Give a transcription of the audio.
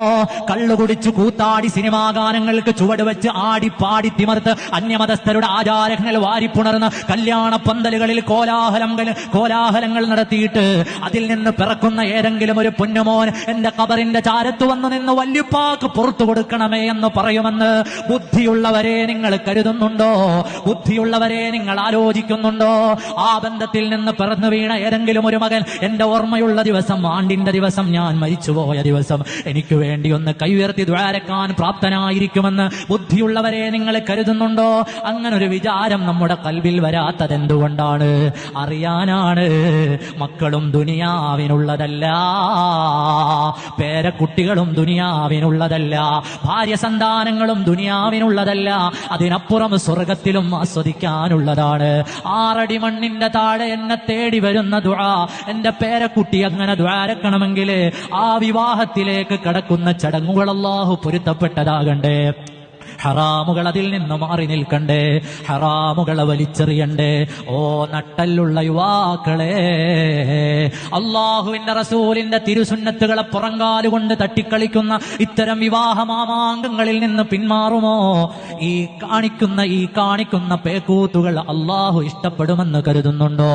കള്ളുകുടിച്ചു കൂത്താടി cinema ഗാനങ്ങൾക്ക് ചുവട് വെച്ച് ആടിപ്പാടി തിമർത്ത് അന്യമതസ്ഥരുടെ ആചാരങ്ങൾ വാരിപ്പുണർന്ന് കല്യാണ പന്തലുകളിൽ കോലാഹലങ്ങൾ നടത്തിയിട്ട് അതിൽ നിന്ന് പിറക്കുന്ന ഏതെങ്കിലും ഒരു പൊന്നുമോൻ എന്റെ ഖബറിന്റെ ചാരത്ത് വന്നു നിന്ന് വല്യുപ്പാക്ക് പുറത്തു കൊടുക്കണമേ എന്ന് പറയുമെന്ന് ബുദ്ധിയുള്ളവരെ നിങ്ങൾ കരുതുന്നുണ്ടോ? ബുദ്ധിയുള്ളവരെ നിങ്ങൾ ആലോചിക്കുന്നുണ്ടോ? ആ ബന്ധത്തിൽ നിന്ന് പിറന്നു വീണ ഏതെങ്കിലും ഒരു മകൻ എന്റെ ഓർമ്മയുള്ള ദിവസം, ആണ്ടിന്റെ ദിവസം, ഞാൻ മരിച്ചുപോയ ദിവസം എനിക്ക് വേണ്ടി ഒന്ന് കൈയുയർത്തി ദുആരക്കാൻ പ്രാപ്തനായിരിക്കുമെന്ന് ബുദ്ധിയുള്ളവരെ നിങ്ങൾ കരുതുന്നുണ്ടോ? അങ്ങനൊരു വിചാരം നമ്മുടെ കൽബിൽ വരാത്തത് എന്തുകൊണ്ടാണ്? അറിയാനാണ്. മക്കളും ദുനിയാവിനുള്ളതല്ല, പേരക്കുട്ടികളും ദുനിയാവിനുള്ളതല്ല, ഭാര്യ സന്താനങ്ങളും ദുനിയാവിനുള്ളതല്ല. അതിനപ്പുറം സ്വർഗത്തിലും ആസ്വദിക്കാനുള്ളതാണ്. 6 അടി മണ്ണിന്റെ താഴെ എന്നെ തേടി വരുന്ന ദുആ, എന്റെ പേരക്കുട്ടി അങ്ങനെ ദുആരക്കണമെങ്കിൽ ആ വിവാഹത്തിലേക്ക് കടക്കുന്ന ചടങ്ങുകൾ അല്ലാഹു പൊരുത്തപ്പെട്ടതാകണ്ടേ. ഹറാമുകൾ അതിൽ നിന്ന് മാറി നിൽക്കണ്ടേ, ഹറാമുകളെ വലിച്ചെറിയണ്ടേ. ഓ നട്ടലുള്ള യുവാക്കളെ, അള്ളാഹുവിന്റെ റസൂലിന്റെ തിരുസുന്നത്തുകളെ പുറങ്കാലുകൊണ്ട് തട്ടിക്കളിക്കുന്ന ഇത്തരം വിവാഹ മാമാങ്കങ്ങളിൽ നിന്ന് പിന്മാറുമോ? ഈ കാണിക്കുന്ന പേക്കൂത്തുകൾ അള്ളാഹു ഇഷ്ടപ്പെടുമെന്ന് കരുതുന്നുണ്ടോ?